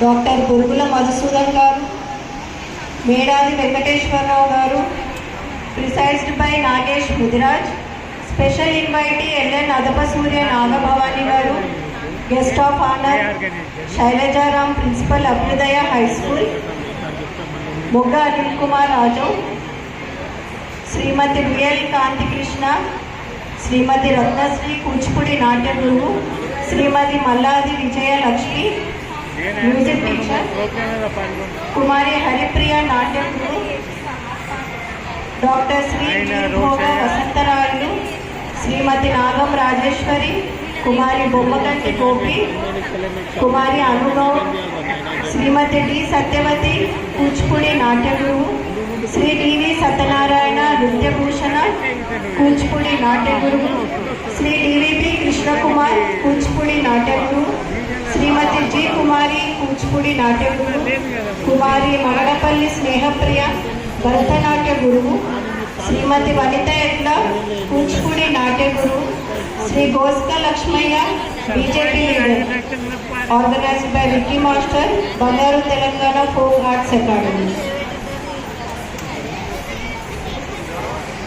Doctor Burugula Madhusudan గారు, మేడాది వెంకటేశ్వరరావు గారు, presided by Nagesh Mudiraj. Special invitee L N Adapasurya Nagabhavani గారు. Guest of honour Shailajaram, principal Abhyudaya high school. Mogga Anil Kumar Raju, Srimati V L Kanthikrishna, Srimati Ratnasri Kuchipudi నాట్య గురువు, శ్రీమతి మల్లాది విజయలక్ష్మి మ్యూజిక్ టీచర్, కుమారి హరిప్రియ నాట్య గురువు, డాక్టర్ శ్రీ భోగ వసంతరాయుడు, శ్రీమతి నాగం రాజేశ్వరి, కుమారి బొమ్మగంటి గోపి, కుమారి అనుగౌడ్, శ్రీమతి డి సత్యవతి కూచిపూడి నాట్య గురువు, శ్రీ డివి సత్యనారాయణ నృత్యభూషణ కూచిపూడి నాట్య గురువు, శ్రీ డివిపి కృష్ణకుమార్ కూచిపూడి నాట్య గురువు, శ్రీమతి జి కుమారి కూచిపూడి నాట్య గురువు, కుమారి మగడపల్లి స్నేహప్రియ భరతనాట్య గురువు, శ్రీమతి వనిత ఎడ్ల కూచిపూడి నాట్య గురువు, Sri Goska Lakshmaiah BJP leader. Organised by Vicky master, Bangaru Telangana folk arts academy.